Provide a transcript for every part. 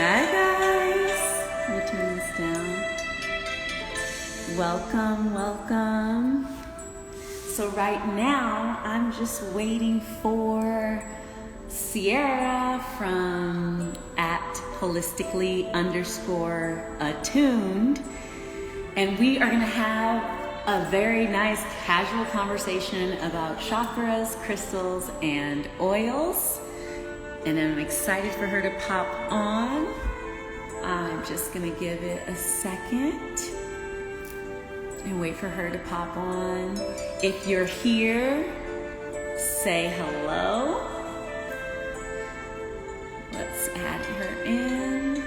Hi guys, let me turn this down. Welcome, welcome. So right now, I'm just waiting for Sierra from @holistically_attuned. And we are gonna have a very nice casual conversation about chakras, crystals, and oils. And I'm excited for her to pop on. I'm just gonna give it a second and wait for her to pop on. If you're here, say hello. Let's add her in.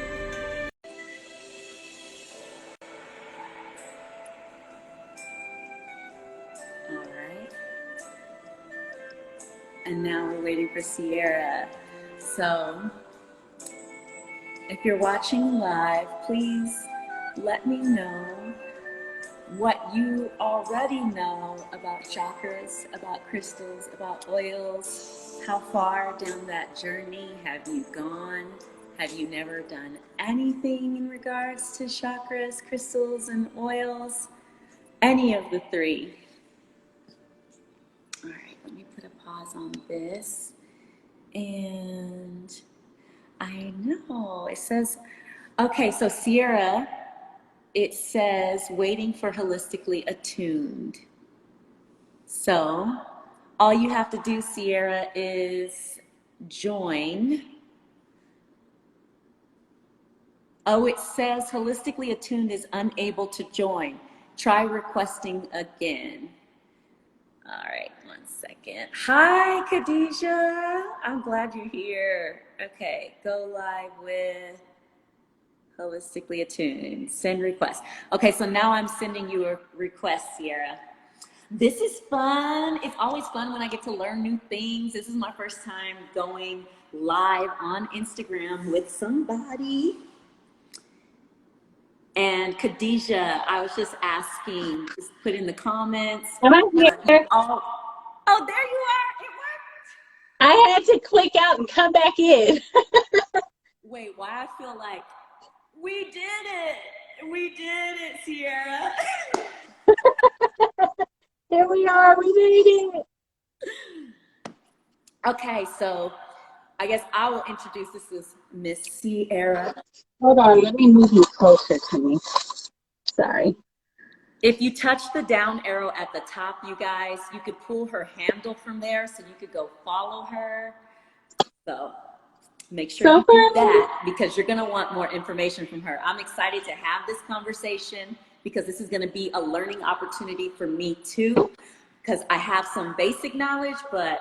All right. And now we're waiting for Sierra. So, if you're watching live, please let me know what you already know about chakras, about crystals, about oils. How far down that journey have you gone? Have you never done anything in regards to chakras, crystals, and oils? Any of the three. All right, let me put a pause on this. And I know, it says, okay, so Sierra, it says waiting for holistically attuned. So all you have to do, Sierra, is join. Oh, it says holistically attuned is unable to join. Try requesting again. All right, 1 second. Hi, Khadijah. I'm glad you're here. Okay, go live with holistically attuned. Send request. Okay, so now I'm sending you a request, Sierra. This is fun. It's always fun when I get to learn new things. This is my first time going live on Instagram with somebody. And Khadijah, I was just asking, just put in the comments. Am I here? Oh, there you are. It worked. I had to click out and come back in. Wait, why I feel like we did it. We did it, Sierra. Here we are. We made it. Okay, so I guess I will introduce, this is Miss Sierra. Hold on. Let me move you closer to me. Sorry. If you touch the down arrow at the top, you guys, you could pull her handle from there so you could go follow her. So make sure you do that because you're going to want more information from her. I'm excited to have this conversation because this is going to be a learning opportunity for me too, because I have some basic knowledge, but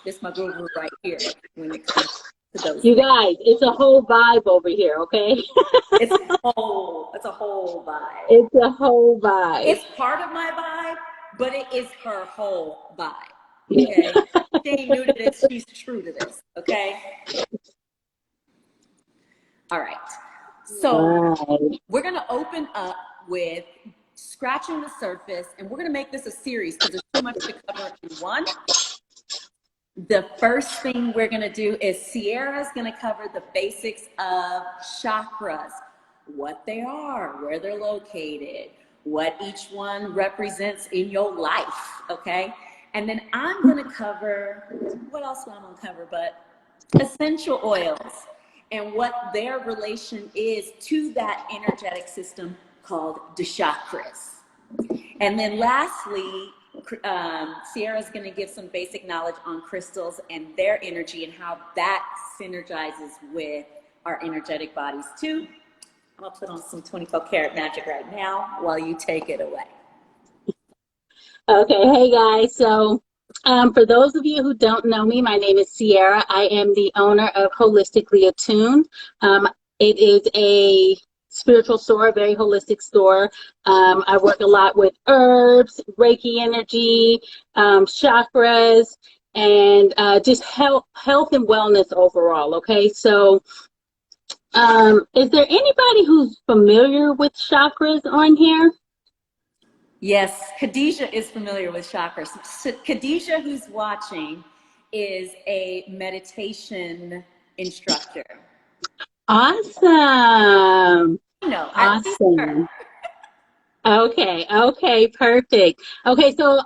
this is my guru right here when it comes to those You things. guys, it's a whole vibe over here, okay? It's a whole vibe. It's a whole vibe. It's part of my vibe, but it is her whole vibe. Okay? She ain't new to this, she's true to this. Okay? All right. So we're gonna open up with scratching the surface, and we're gonna make this a series because there's too much to cover in one. The first thing we're gonna do is Sierra's gonna cover the basics of chakras, what they are, where they're located, what each one represents in your life, okay? And then I'm gonna cover, what else am I gonna cover but essential oils and what their relation is to that energetic system called the chakras. And then lastly, Sierra's going to give some basic knowledge on crystals and their energy and how that synergizes with our energetic bodies too. I'm going to put on some 24 karat magic right now while you take it away. Okay, hey guys. So for those of you who don't know me, my name is Sierra. I am the owner of Holistically Attuned. It is a spiritual store, a very holistic store. I work a lot with herbs, Reiki energy, chakras, and just health and wellness overall. Okay, so is there anybody who's familiar with chakras on here? Yes, Khadijah is familiar with chakras. So Khadijah, who's watching, is a meditation instructor. Awesome. No, I see her. Awesome. Okay, perfect. Okay, so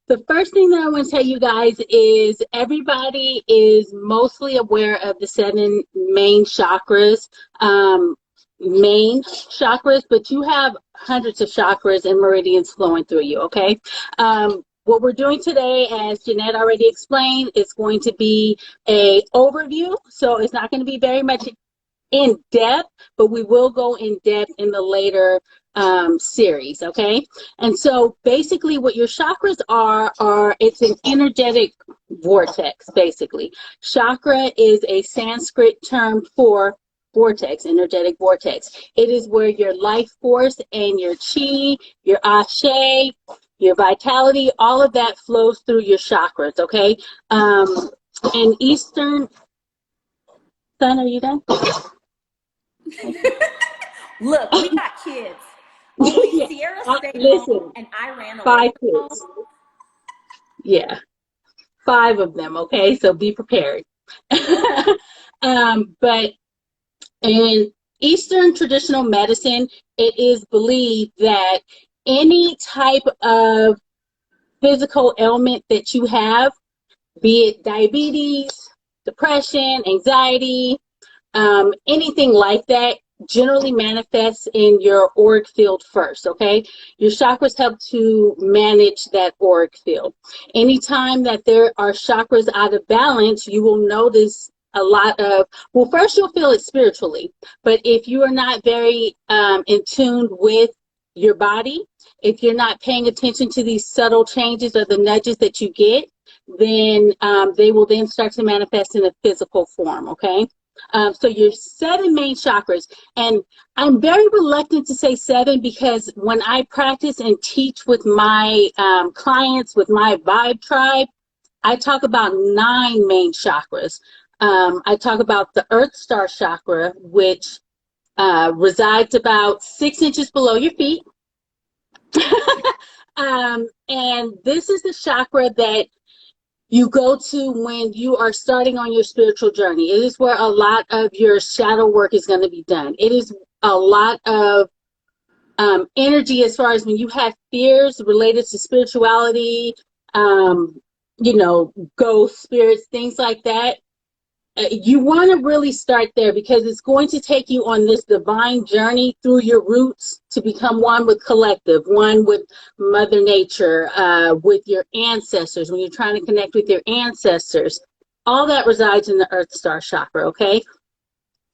the first thing that I want to tell you guys is everybody is mostly aware of the seven main chakras, but you have hundreds of chakras and meridians flowing through you, okay? What we're doing today, as Jeanette already explained, is going to be a overview. So it's not going to be very much in depth, but we will go in depth in the later series, okay? And so basically what your chakras are it's an energetic vortex, basically. Chakra is a Sanskrit term for vortex, energetic vortex. It is where your life force and your chi, your ashe, your vitality, all of that flows through your chakras, okay? In Eastern, Sun, are you done? Look, we got kids. Only Yeah. Sierra stayed Listen, home and I ran away 5 from home. kids. Yeah, 5 of them. Okay, so be prepared. But in Eastern traditional medicine, it is believed that any type of physical ailment that you have, be it diabetes, depression, anxiety, anything like that, generally manifests in your auric field first, okay? Your chakras help to manage that auric field. Anytime that there are chakras out of balance, you will notice a lot of, well, first you'll feel it spiritually, but if you are not very in tune with your body, if you're not paying attention to these subtle changes or the nudges that you get, then they will then start to manifest in a physical form, okay? So your 7 main chakras, and I'm very reluctant to say 7 because when I practice and teach with my clients, with my Vibe Tribe, I talk about 9 main chakras. I talk about the Earth Star Chakra, which resides about 6 inches below your feet. And this is the chakra that you go to when you are starting on your spiritual journey. It is where a lot of your shadow work is going to be done. It is a lot of energy as far as when you have fears related to spirituality, ghosts, spirits, things like that. You want to really start there because it's going to take you on this divine journey through your roots to become one with collective, one with Mother Nature, with your ancestors, when you're trying to connect with your ancestors. All that resides in the Earth Star Chakra, okay?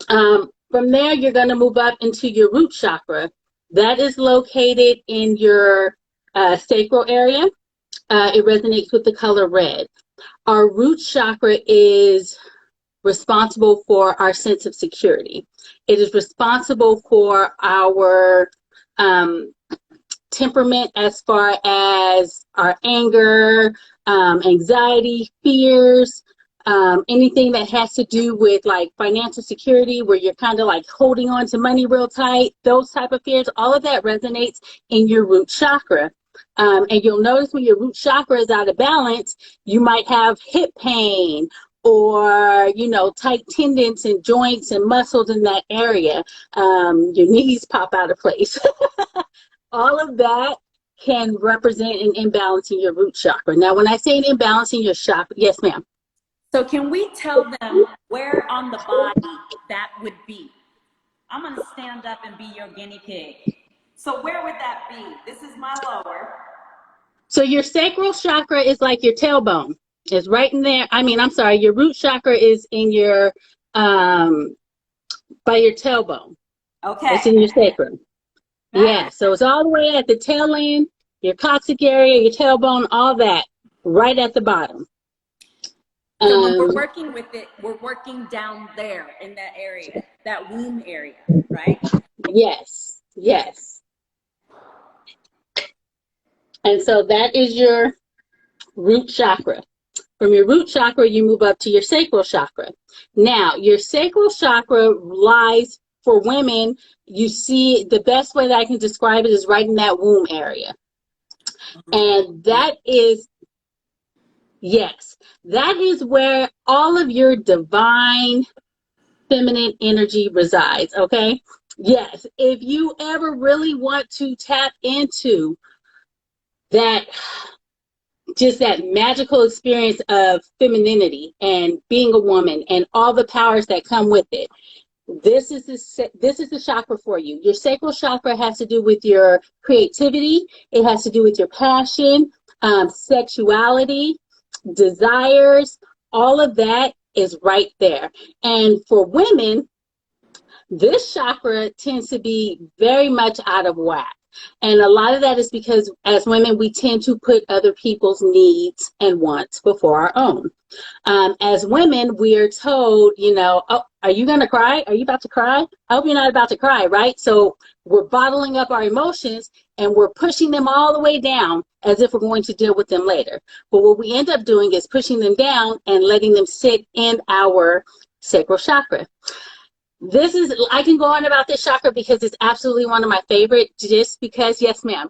From there, you're going to move up into your root chakra. That is located in your sacral area. It resonates with the color red. Our root chakra is responsible for our sense of security. It is responsible for our temperament as far as our anger, anxiety, fears, anything that has to do with like financial security where you're kind of like holding on to money real tight, those type of fears, all of that resonates in your root chakra. And you'll notice when your root chakra is out of balance, you might have hip pain or, tight tendons and joints and muscles in that area. Your knees pop out of place. All of that can represent an imbalance in your root chakra. Now, when I say an imbalance in your chakra, yes, ma'am. So can we tell them where on the body that would be? I'm going to stand up and be your guinea pig. So where would that be? This is my lower. So your sacral chakra is like your tailbone. It's right in there. I'm sorry, your root chakra is in your, by your tailbone. Okay. It's in your sacrum. Yeah, so it's all the way at the tail end, your coccyx area, your tailbone, all that, right at the bottom. So when we're working with it, we're working down there in that area, that womb area, right? Yes. And so that is your root chakra. From your root chakra, you move up to your sacral chakra. Now, your sacral chakra lies, for women, you see, the best way that I can describe it is right in that womb area. And that is, yes, that is where all of your divine feminine energy resides, okay? Yes, if you ever really want to tap into that, just that magical experience of femininity and being a woman and all the powers that come with it, this is the chakra for you. Your sacral chakra has to do with your creativity. It has to do with your passion, sexuality, desires. All of that is right there. And for women, this chakra tends to be very much out of whack. And a lot of that is because as women, we tend to put other people's needs and wants before our own. As women, we are told, you know, oh, are you going to cry? Are you about to cry? I hope you're not about to cry, right? So we're bottling up our emotions and we're pushing them all the way down as if we're going to deal with them later. But what we end up doing is pushing them down and letting them sit in our sacral chakra. This is, I can go on about this chakra because it's absolutely one of my favorite, just because, yes, ma'am.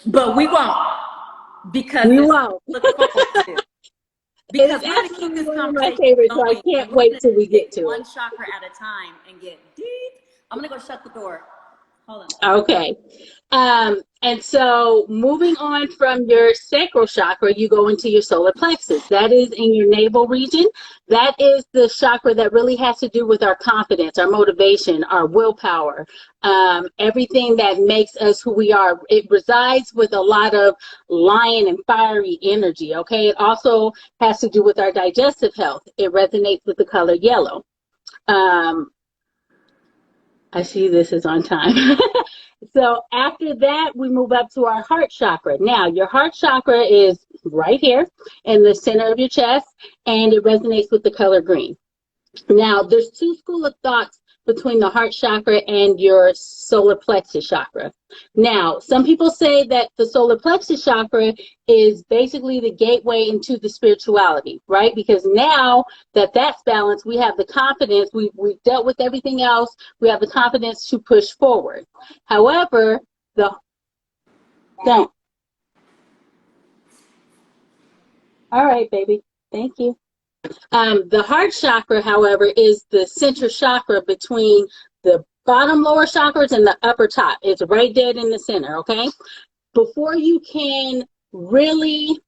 But we won't, because we won't. Look forward to. Because we're going to keep this conversation going. So I can't wait till we get to one it. chakra at a time and get deep. I'm going to go shut the door. Hold on. Okay. And so moving on from your sacral chakra, you go into your solar plexus. That is in your navel region. That is the chakra that really has to do with our confidence, our motivation, our willpower, everything that makes us who we are. It resides with a lot of lion and fiery energy, okay? It also has to do with our digestive health. It resonates with the color yellow. I see this is on time. So after that, we move up to our heart chakra. Now, your heart chakra is right here in the center of your chest, and it resonates with the color green. Now, there's two schools of thoughts between the heart chakra and your solar plexus chakra. Now, some people say that the solar plexus chakra is basically the gateway into the spirituality, right? Because now that that's balanced, we have the confidence, we've dealt with everything else, we have the confidence to push forward. However, all right, baby, thank you. The heart chakra, however, is the center chakra between the bottom lower chakras and the upper top. It's right dead in the center, okay? Before you can really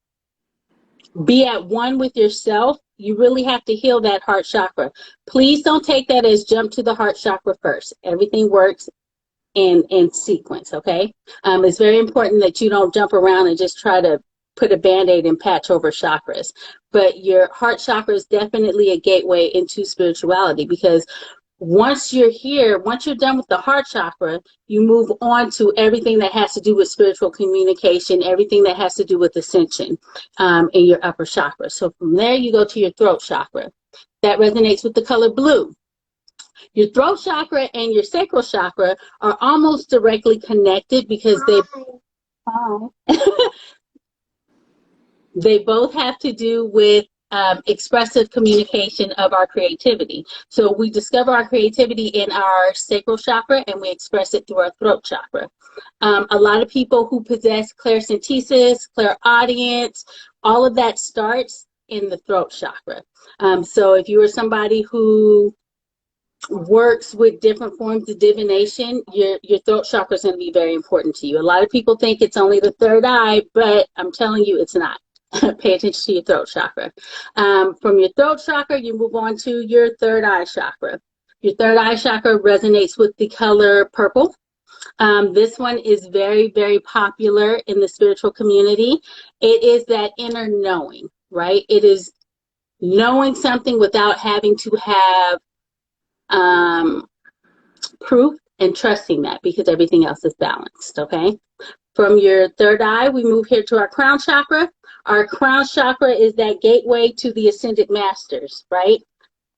be at one with yourself, you really have to heal that heart chakra. Please don't take that as jump to the heart chakra first. Everything works in sequence, okay? It's very important that you don't jump around and just try to put a Band-Aid and patch over chakras. But your heart chakra is definitely a gateway into spirituality, because once you're here, once you're done with the heart chakra, you move on to everything that has to do with spiritual communication, everything that has to do with ascension in your upper chakra. So from there, you go to your throat chakra. That resonates with the color blue. Your throat chakra and your sacral chakra are almost directly connected because they both have to do with expressive communication of our creativity. So we discover our creativity in our sacral chakra and we express it through our throat chakra. A lot of people who possess clairsynthesis, clairaudience, all of that starts in the throat chakra. So if you are somebody who works with different forms of divination, your throat chakra is going to be very important to you. A lot of people think it's only the third eye, but I'm telling you it's not. Pay attention to your throat chakra. From your throat chakra, you move on to your third eye chakra. Your third eye chakra resonates with the color purple. This one is very, very popular in the spiritual community. It is that inner knowing, right? It is knowing something without having to have proof, and trusting that, because everything else is balanced, okay? From your third eye, we move here to our crown chakra. Our crown chakra is that gateway to the ascended masters, right?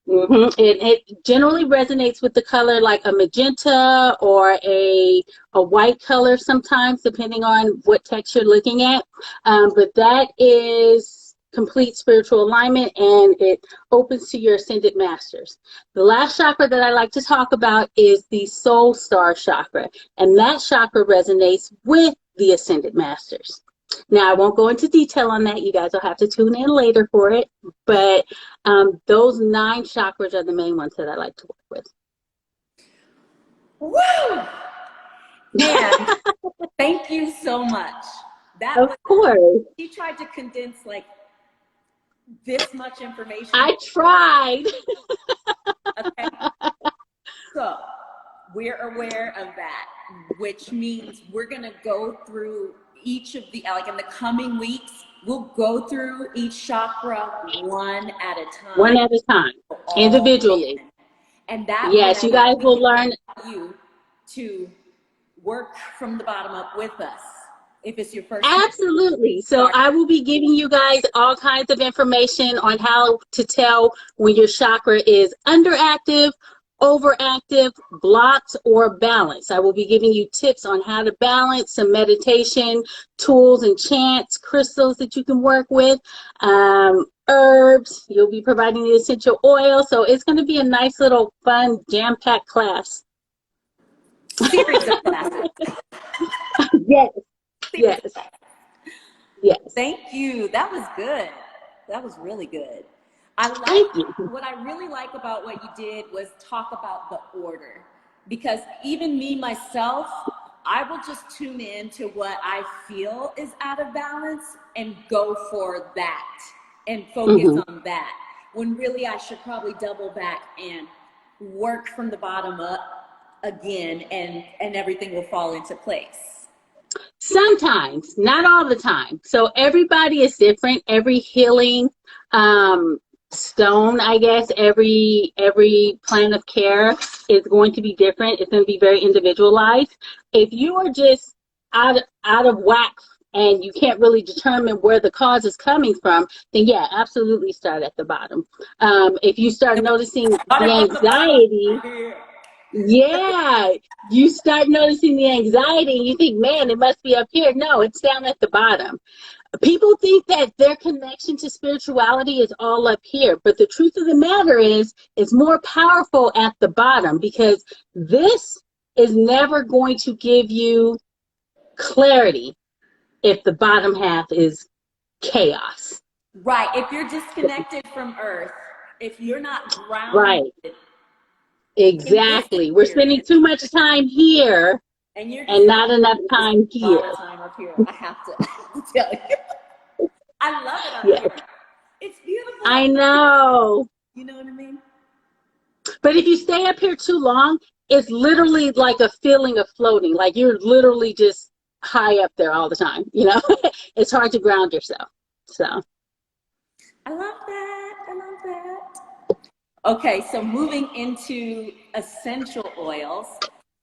It generally resonates with the color like a magenta or a white color sometimes, depending on what text you're looking at. But that is complete spiritual alignment, and it opens to your ascended masters. The last chakra that I like to talk about is the soul star chakra, and that chakra resonates with the ascended masters. Now, I won't go into detail on that. You guys will have to tune in later for it. But those 9 chakras are the main ones that I like to work with. Woo! Man, thank you so much. Of course. She tried to condense like this much information. I tried. Okay. So we're aware of that, which means we're going to go through each of the, like in the coming weeks, we'll go through each chakra one at a time. One at a time, individually. And that yes, you guys will learn you to work from the bottom up with us. If it's your first absolutely. So I will be giving you guys all kinds of information on how to tell when your chakra is underactive, overactive, blocked, or balanced. I will be giving you tips on how to balance, some meditation tools and chants, crystals that you can work with, herbs. You'll be providing the essential oil. So it's going to be a nice little fun jam-packed class. Series of classes. Yes. Yes. Yes. Thank you. That was good. That was really good. What I really like about what you did was talk about the order, because even me, myself, I will just tune in to what I feel is out of balance and go for that and focus on that, when really I should probably double back and work from the bottom up again, and everything will fall into place. Sometimes, not all the time. So everybody is different. Every healing stone, I guess, every plan of care is going to be different. It's going to be very individualized. If you are just out of whack and you can't really determine where the cause is coming from, then yeah, absolutely start at the bottom. If you start noticing the anxiety, yeah, you start noticing the anxiety and you think, man, it must be up here. No, it's down at the bottom. People think that their connection to spirituality is all up here, but the truth of the matter is it's more powerful at the bottom, because this is never going to give you clarity if the bottom half is chaos. Right. If you're disconnected from Earth, if you're not grounded. Right. Exactly. We're spending too much time here and not enough time here. A lot of time up here, I have to tell you. I love it up here. It's beautiful. I know. You know what I mean? But if you stay up here too long, it's literally like a feeling of floating. Like you're literally just high up there all the time. You know, it's hard to ground yourself. So. I love that. I love that. Okay, so moving into essential oils.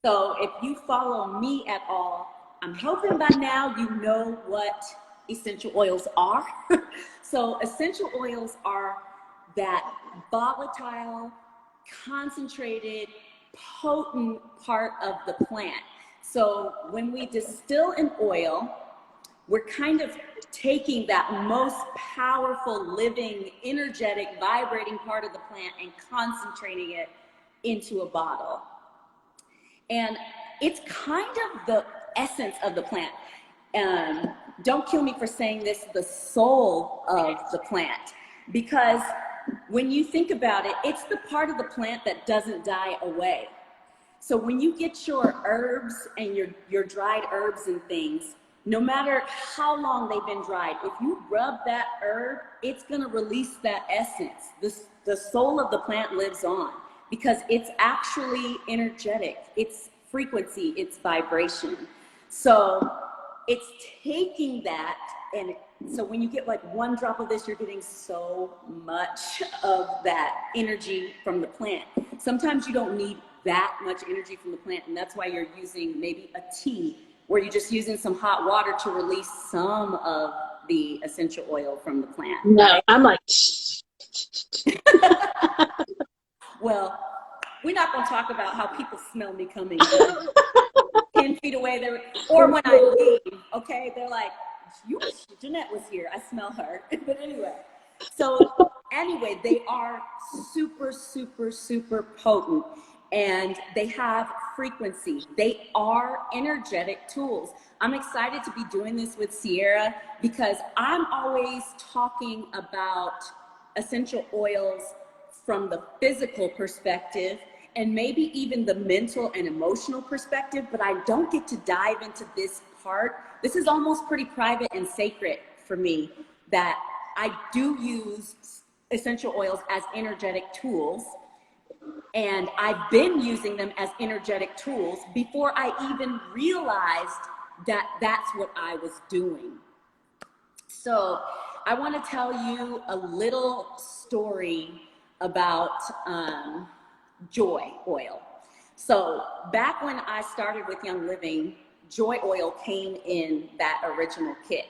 So if you follow me at all, I'm hoping by now you know what essential oils are. So essential oils are that volatile, concentrated, potent part of the plant. So when we distill an oil, we're kind of taking that most powerful, living, energetic, vibrating part of the plant and concentrating it into a bottle. And it's kind of the essence of the plant. Don't kill me for saying this, the soul of the plant, because when you think about it, it's the part of the plant that doesn't die away. So when you get your herbs and your dried herbs and things, no matter how long they've been dried, if you rub that herb, it's gonna release that essence. The soul of the plant lives on, because it's actually energetic. It's frequency, it's vibration. So it's taking that, and so when you get like one drop of this, you're getting so much of that energy from the plant. Sometimes you don't need that much energy from the plant, and that's why you're using maybe a tea, where you're just using some hot water to release some of the essential oil from the plant. No, I'm like, well, we're not going to talk about how people smell me coming 10 feet away, or when I leave, okay? They're like, Jeanette was here, I smell her. But anyway, they are super, super, super potent. and they have frequency. They are energetic tools. I'm excited to be doing this with Sierra because I'm always talking about essential oils from the physical perspective and maybe even the mental and emotional perspective, but I don't get to dive into this part. This is almost pretty private and sacred for me, that I do use essential oils as energetic tools. And I've been using them as energetic tools before I even realized that that's what I was doing. So I want to tell you a little story about joy oil. So back when I started with Young Living, joy oil came in that original kit.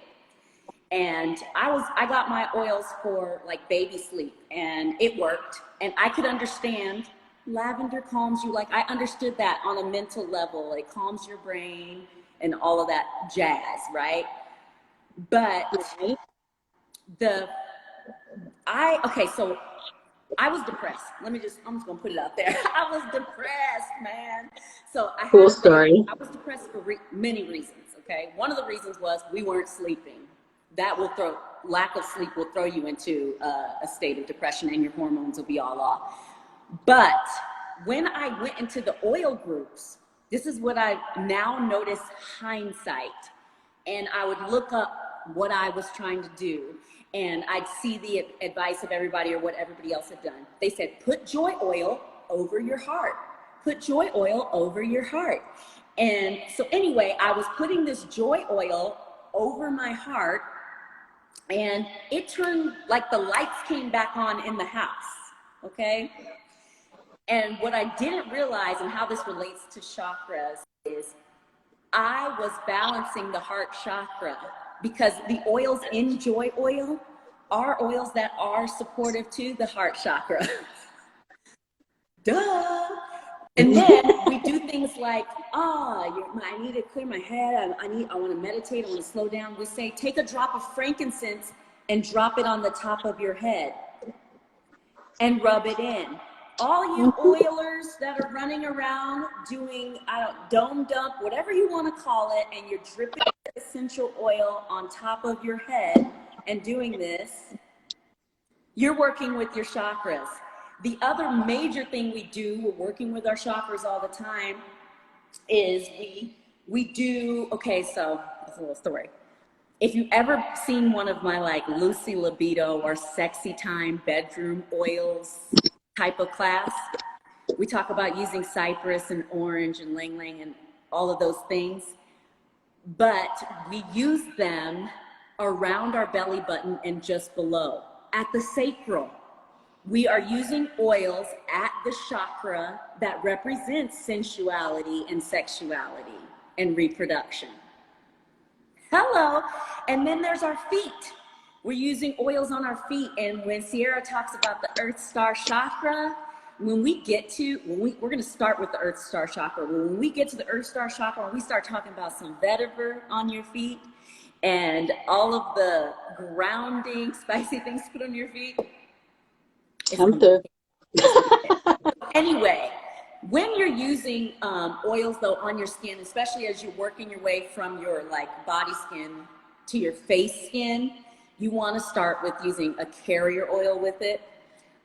And I got my oils for like baby sleep, and it worked. And I could understand lavender calms you. Like, I understood that on a mental level. It calms your brain and all of that jazz, right? But so I was depressed. I'm just gonna put it out there. I was depressed, man. So I was depressed for many reasons, okay? One of the reasons was we weren't sleeping. Lack of sleep will throw you into a state of depression, and your hormones will be all off. But when I went into the oil groups, this is what I now notice hindsight. And I would look up what I was trying to do, and I'd see the advice of everybody or what everybody else had done. They said, put joy oil over your heart. Put joy oil over your heart. And so anyway, I was putting this joy oil over my heart, and it turned like the lights came back on in the house, okay? And what I didn't realize, and how this relates to chakras, is I was balancing the heart chakra, because the oils in joy oil are oils that are supportive to the heart chakra. Duh. And then we do things like, I need to clear my head. I want to meditate. I want to slow down. We say, take a drop of frankincense and drop it on the top of your head and rub it in. All you oilers that are running around doing dome dump, whatever you want to call it, and you're dripping essential oil on top of your head and doing this, you're working with your chakras. The other major thing we do, we're working with our chakras all the time, is we do, so that's a little story. If you've ever seen one of my like Lucy Libido or Sexy Time bedroom oils type of class, we talk about using cypress and orange and lang lang and all of those things, but we use them around our belly button and just below. At the sacral, we are using oils at the chakra that represents sensuality and sexuality and reproduction. Hello. And then there's our feet. We're using oils on our feet. And when Sierra talks about the Earth Star Chakra, we're going to start with the Earth Star Chakra. When we get to the Earth Star Chakra, we start talking about some vetiver on your feet and all of the grounding, spicy things to put on your feet. Anyway, when you're using oils though on your skin, especially as you're working your way from your like body skin to your face skin, you want to start with using a carrier oil with it.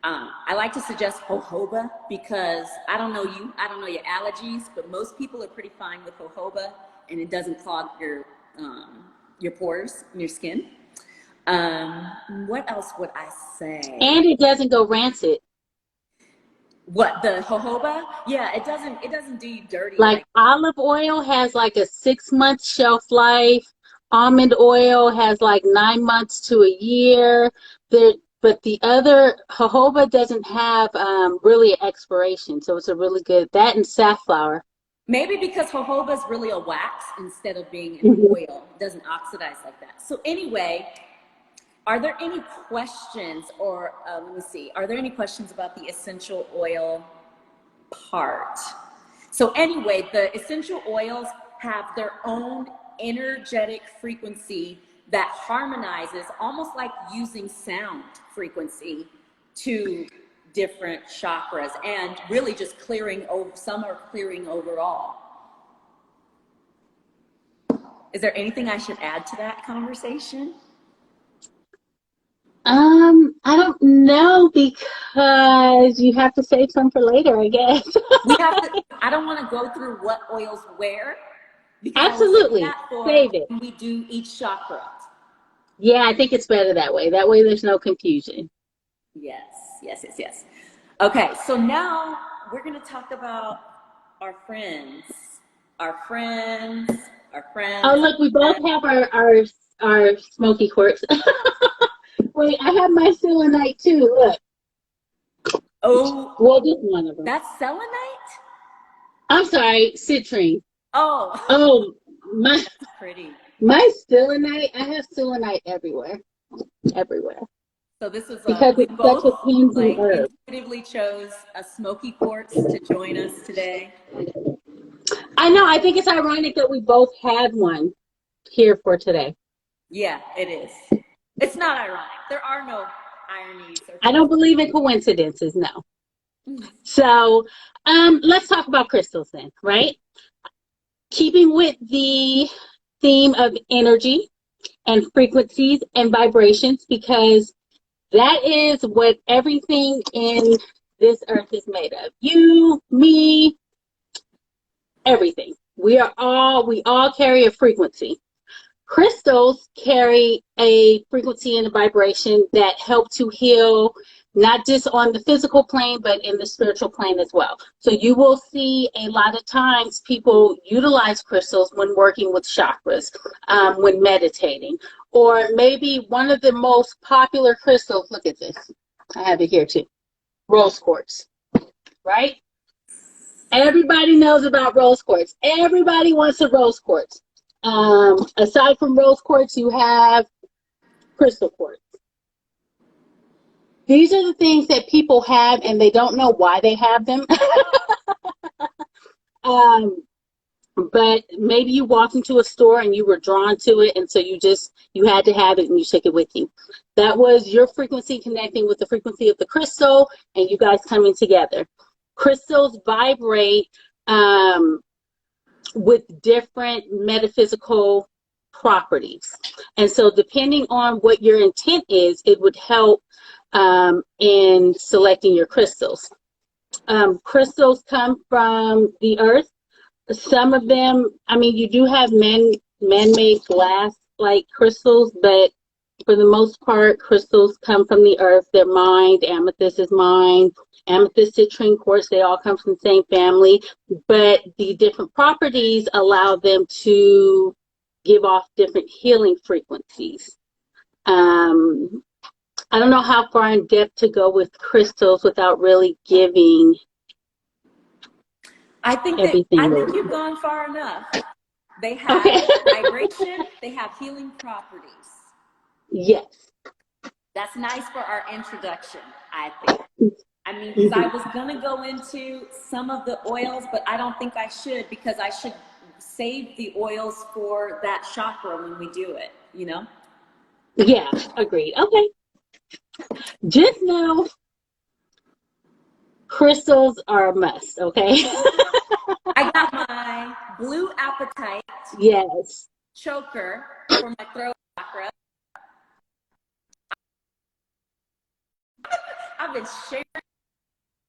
I like to suggest jojoba because I don't know your allergies, but most people are pretty fine with jojoba, and it doesn't clog your pores in your skin. What else would I say? And it doesn't go rancid. What, the jojoba? Yeah, it doesn't do you dirty. Like olive oil has like a 6-month shelf life. Almond oil has like 9 months to a year. But the other jojoba doesn't have really an expiration, so it's a really good. That and safflower. Maybe because jojoba is really a wax instead of being an oil. It doesn't oxidize like that. So anyway, are there any questions, or are there any questions about the essential oil part? So anyway, the essential oils have their own energetic frequency that harmonizes, almost like using sound frequency to different chakras, and really just clearing over, some are clearing overall. Is there anything I should add to that conversation? I don't know, because you have to save some for later, I guess. We have to, I don't want to go through what oils where, because Absolutely. I will save that for Save it. when we do each chakra. Yeah, I think it's better that way. That way there's no confusion. Yes, yes, yes, yes. Okay, so now we're going to talk about our friends. Our friends, our friends. Oh, look, we both have our smoky quartz. Wait, I have my selenite too. Look. Oh, Well, just one of them. that's selenite? I'm sorry, citrine. Oh. Oh, That's pretty. my selenite. I have selenite everywhere. Everywhere. So this is Because we it's both such a cleansing like herb. intuitively chose a smoky quartz to join us today. I know. I think it's ironic that we both had one here for today. Yeah, it is. It's not ironic. There are no ironies. I don't believe in coincidences, no. So let's talk about crystals then, right? Keeping with the theme of energy and frequencies and vibrations, because that is what everything in this earth is made of. You, me, everything. We all carry a frequency. Crystals carry a frequency and a vibration that help to heal, not just on the physical plane, but in the spiritual plane as well. So you will see a lot of times people utilize crystals when working with chakras, when meditating, or maybe one of the most popular crystals, look at this, I have it here too, rose quartz, right? Everybody knows about rose quartz. Everybody wants a rose quartz. Aside from rose quartz, you have crystal quartz. These are the things that people have and they don't know why they have them. But maybe you walked into a store and you were drawn to it, and so you had to have it and you took it with you. That was your frequency connecting with the frequency of the crystal and you guys coming together. Crystals vibrate with different metaphysical properties. And so depending on what your intent is, it would help in selecting your crystals. Crystals come from the earth. Some of them, I mean, you do have man-made glass like crystals, but for the most part, crystals come from the earth. They're mined. Amethyst is mined. Amethyst, citrine, quartz, they all come from the same family, but the different properties allow them to give off different healing frequencies. I don't know how far in depth to go with crystals without really giving I think you've gone far enough. They have vibration, they have healing properties. Yes. That's nice for our introduction, I think. I mean, because I was going to go into some of the oils, but I don't think I should, because I should save the oils for that chakra when we do it, you know? Yeah, agreed. Okay. Just know crystals are a must, okay? I got my blue apatite Yes. choker for my throat chakra. I've been sharing.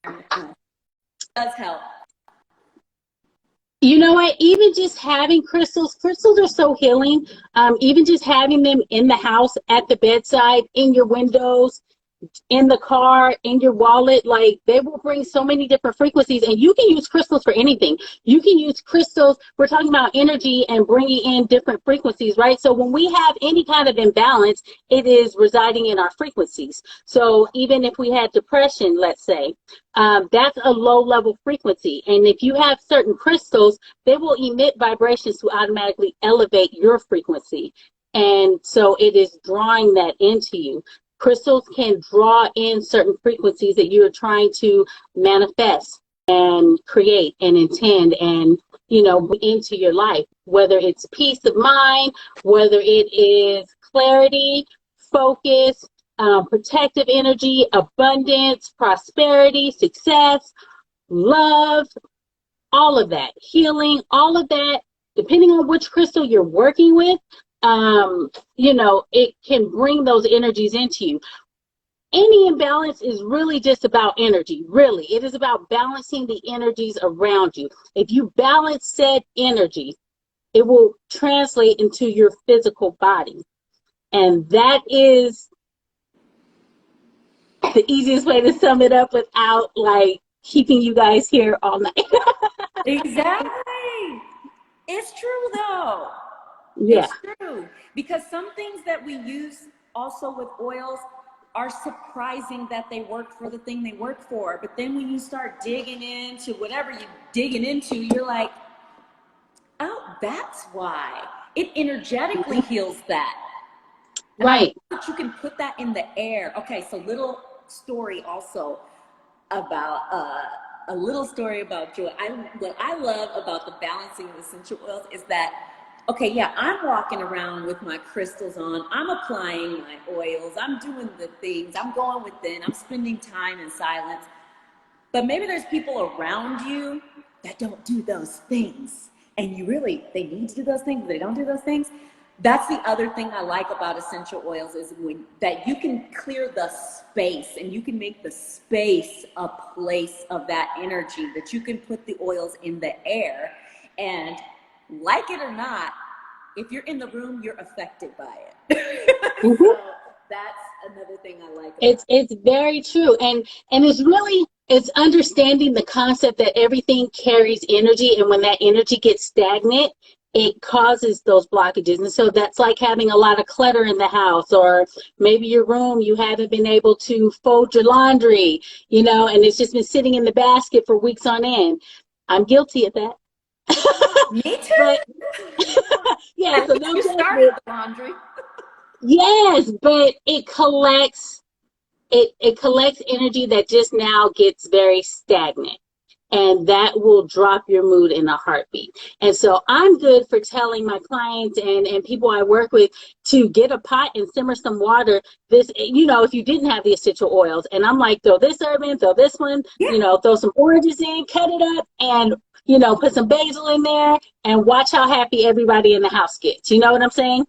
It does help. You know what? Even just having crystals are so healing. Even just having them in the house, at the bedside, in your windows, in the car, in your wallet, like they will bring so many different frequencies, and you can use crystals for anything. You can use crystals, we're talking about energy and bringing in different frequencies, right? So when we have any kind of imbalance, it is residing in our frequencies. So even if we had depression, let's say, that's a low level frequency. And if you have certain crystals, they will emit vibrations to automatically elevate your frequency. And so it is drawing that into you. Crystals can draw in certain frequencies that you are trying to manifest and create and intend and, you know, into your life, whether it's peace of mind, whether it is clarity, focus, protective energy, abundance, prosperity, success, love, all of that, healing, all of that, depending on which crystal you're working with, it can bring those energies into you. Any imbalance is really just about energy. Really, it is about balancing the energies around you. If you balance said energy, it will translate into your physical body. And that is the easiest way to sum it up without like keeping you guys here all night. Exactly. It's true though. Yeah. It's true. Because some things that we use also with oils are surprising that they work for the thing they work for. But then when you start digging into whatever you're digging into, you're like, oh, that's why. It energetically heals that. And I Right. love that you can put that in the air. Okay, so little story also about a little story about joy. What I love about the balancing of essential oils is that, okay, yeah, I'm walking around with my crystals on. I'm applying my oils. I'm doing the things. I'm going within. I'm spending time in silence. But maybe there's people around you that don't do those things. And they need to do those things, but they don't do those things. That's the other thing I like about essential oils is that you can clear the space and you can make the space a place of that energy, that you can put the oils in the air. And like it or not, if you're in the room, you're affected by it. Mm-hmm. So that's another thing I like about It's very true. And it's understanding the concept that everything carries energy, and when that energy gets stagnant, it causes those blockages. And so that's like having a lot of clutter in the house, or maybe your room, you haven't been able to fold your laundry, and it's just been sitting in the basket for weeks on end. I'm guilty of that. Me too. But yeah, At so least no you started judgment. the laundry. Yes, but it collects energy that just now gets very stagnant, and that will drop your mood in a heartbeat. And so I'm good for telling my clients and people I work with to get a pot and simmer some water. If you didn't have the essential oils, and I'm like, throw this herb in, throw this one, throw some oranges in, cut it up, and put some basil in there, and watch how happy everybody in the house gets. You know what I'm saying?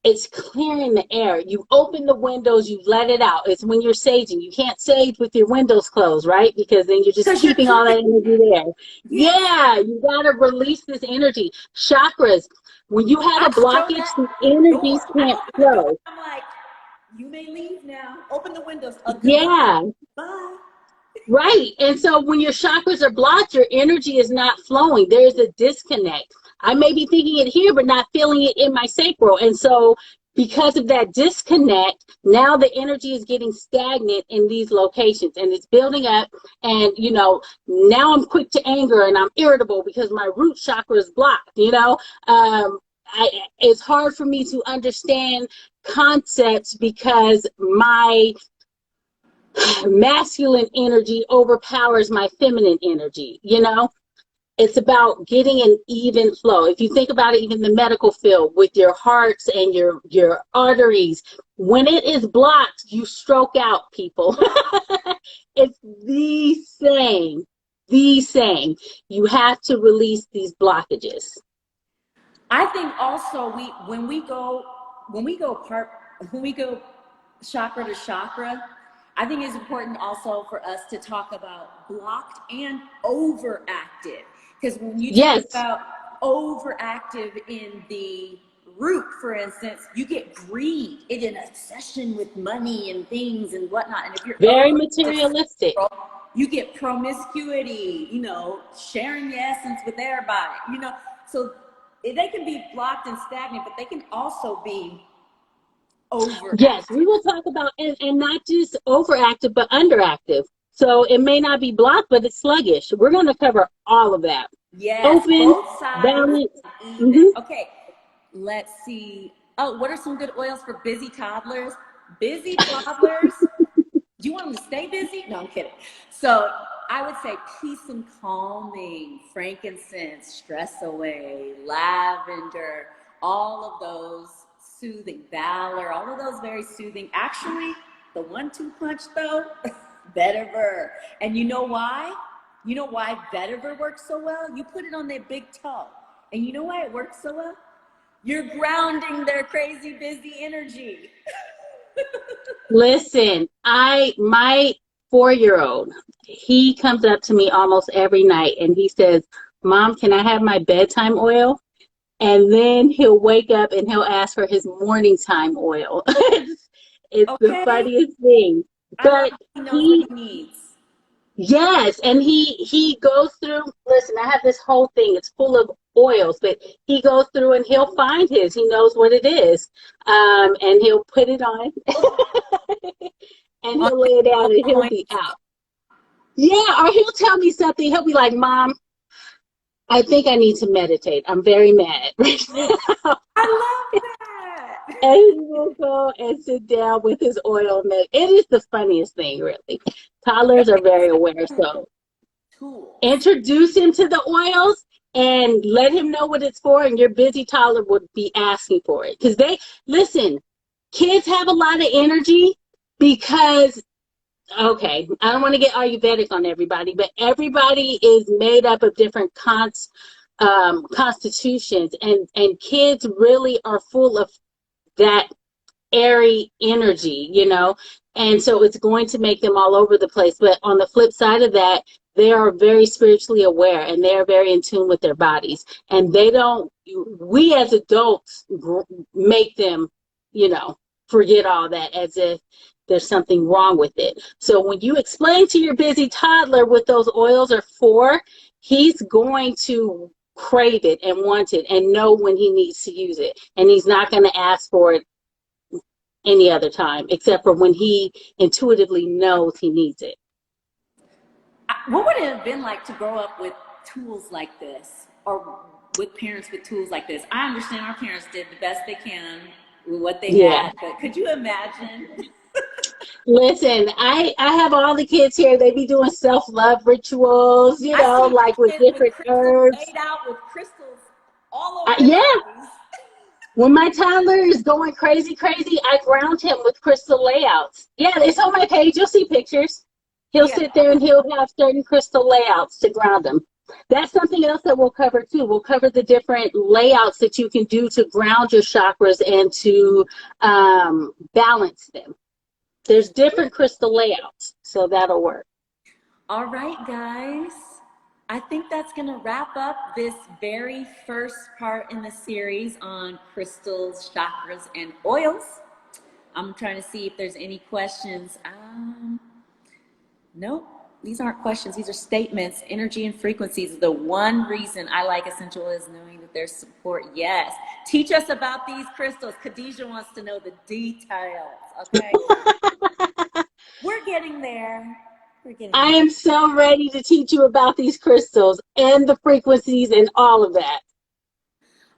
It's clearing the air. You open the windows, you let it out. It's when you're saging. You can't sage with your windows closed, right? Because then you're just keeping all that energy there. Yes. Yeah, you got to release this energy. Chakras, when you have a blockage, the energies can't flow. I'm like, you may leave now. Open the windows. Yeah. Bye. Right. And so when your chakras are blocked, your energy is not flowing. There's a disconnect. I may be thinking it here, but not feeling it in my sacral. And so because of that disconnect, now the energy is getting stagnant in these locations, and it's building up. And, now I'm quick to anger and I'm irritable because my root chakra is blocked, it's hard for me to understand concepts because my masculine energy overpowers my feminine energy. It's about getting an even flow. If you think about it, even the medical field with your hearts and your arteries, when it is blocked, you stroke out, people. It's the same. You have to release these blockages. I think also when we go chakra to chakra, I think it's important also for us to talk about blocked and overactive. Because when you talk about overactive in the root, for instance, you get greed, an obsession with money and things and whatnot. And if you're very materialistic, you get promiscuity, sharing your essence with everybody, so they can be blocked and stagnant, but they can also be overactive. Yes, we will talk about, and not just overactive, but underactive. So it may not be blocked, but it's sluggish. We're going to cover all of that. Yes, open, both sides, balance. even. Mm-hmm. Okay, let's see. Oh, what are some good oils for busy toddlers? Busy toddlers? Do you want them to stay busy? No, I'm kidding. So I would say peace and calming, frankincense, stress away, lavender, all of those soothing. Valor, all of those very soothing. Actually, the 1-2 punch though, vetiver. And you know why? You know why vetiver works so well? You put it on their big toe. And you know why it works so well? You're grounding their crazy busy energy. Listen, my 4-year-old, he comes up to me almost every night and he says, Mom, can I have my bedtime oil? And then he'll wake up and he'll ask for his morning time oil. It's Okay. the funniest thing. But he knows what he needs. Yes, and he goes through, listen, I have this whole thing, it's full of oils, but he goes through and he'll find his, he knows what it is, and he'll put it on, and he'll lay it down and he'll be out. Yeah, or he'll tell me something, he'll be like, Mom, I think I need to meditate. I'm very mad right now. I love that. And he will go and sit down with his oil. It is the funniest thing, really. Toddlers are very aware, so introduce him to the oils and let him know what it's for, and your busy toddler would be asking for it. Because listen, kids have a lot of energy because, okay, I don't want to get Ayurvedic on everybody, but everybody is made up of different constitutions, and kids really are full of that airy energy, and so it's going to make them all over the place. But on the flip side of that, they are very spiritually aware and they are very in tune with their bodies, and we as adults make them, forget all that as if there's something wrong with it. So when you explain to your busy toddler what those oils are for, he's going to crave it and want it and know when he needs to use it, and he's not going to ask for it any other time except for when he intuitively knows he needs it. What would it have been like to grow up with tools like this, or with parents with tools like this? I understand our parents did the best they can with what they had, but could you imagine? Listen, I have all the kids here. They be doing self-love rituals, like with different herbs. Laid out with crystals all over bodies. When my toddler is going crazy, I ground him with crystal layouts. Yeah, it's on my page. You'll see pictures. He'll sit there and he'll have certain crystal layouts to ground him. That's something else that we'll cover too. We'll cover the different layouts that you can do to ground your chakras and to balance them. There's different crystal layouts, so that'll work. All right, guys. I think that's going to wrap up this very first part in the series on crystals, chakras, and oils. I'm trying to see if there's any questions. Nope, these aren't questions. These are statements. Energy and frequencies is the one reason I like essential oils, knowing that there's support. Yes. Teach us about these crystals. Khadijah wants to know the details. Okay. We're getting there. I am so ready to teach you about these crystals and the frequencies and all of that.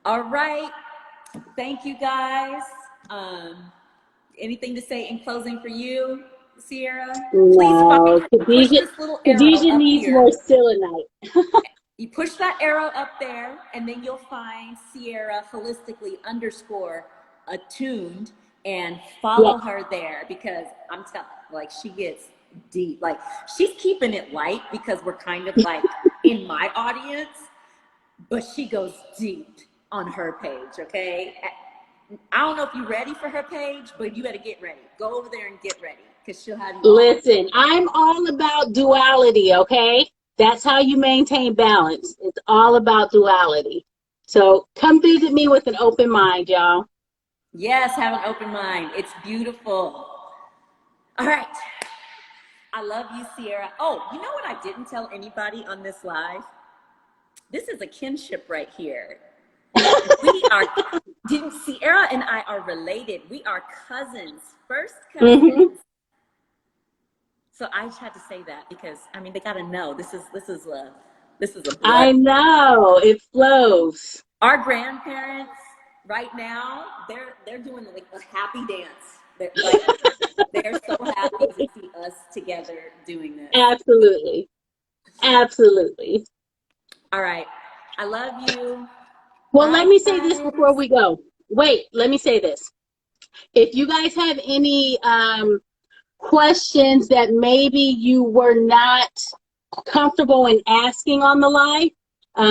All right. Thank you, guys. Anything to say in closing for you, Sierra? No, Khadijah needs more selenite. You push that arrow up there, and then you'll find Sierra holistically _attuned, and follow her there, because I'm telling, like, she gets deep. Like, she's keeping it light because we're kind of like in my audience, but she goes deep on her page. Okay, I don't know if you're ready for her page, but you better get ready. Go over there and get ready, because she'll have you. Listen, I'm all about duality. Okay, that's how you maintain balance. It's all about duality. So come visit me with an open mind, y'all. Yes, have an open mind. It's beautiful. All right. I love you, Sierra. Oh, you know what I didn't tell anybody on this live? This is a kinship right here. Sierra and I are related. We are cousins, first cousins. Mm-hmm. So I just had to say that because, I mean, they got to know this is a blood. I know, it flows. Our grandparents right now, they're doing like a happy dance. They're so happy to see us together doing this. Absolutely. Absolutely. All right. I love you. Well, let me say this before we go. wait, let me say this. If you guys have any questions that maybe you were not comfortable in asking on the live,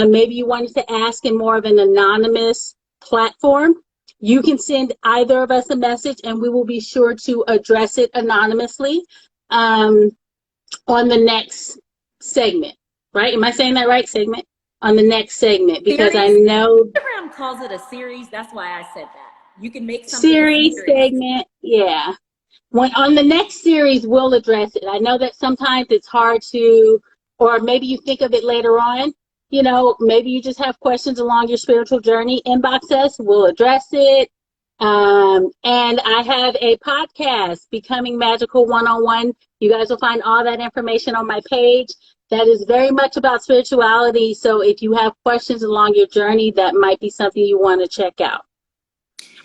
maybe you wanted to ask in more of an anonymous platform, you can send either of us a message and we will be sure to address it anonymously on the next segment. Right? Am I saying that right? Segment? On the next segment, because I know Instagram calls it a series. That's why I said that. You can make something series, segment, yeah. When on the next series, we'll address it. I know that sometimes it's hard to, or maybe you think of it later on. You know, maybe you just have questions along your spiritual journey. Inbox us, we'll address it. And I have a podcast, Becoming Magical 101. You guys will find all that information on my page. That is very much about spirituality. So if you have questions along your journey, that might be something you want to check out.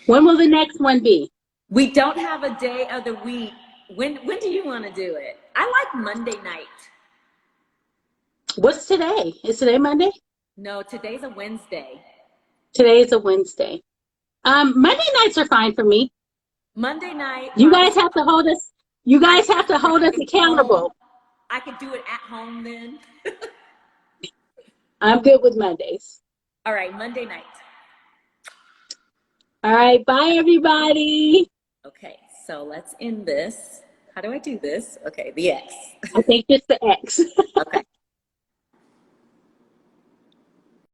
When will the next one be? We don't have a day of the week. When do you want to do it? I like Monday night. What's today? Is today Monday? No, today's a Wednesday. Today is a Wednesday. Monday nights are fine for me. Monday night. You guys have to hold us. You guys have to hold us accountable. I could do it at home then. I'm good with Mondays. All right, Monday night. All right, bye everybody. Okay, so let's end this. How do I do this? Okay, the X. I think it's the X. Okay.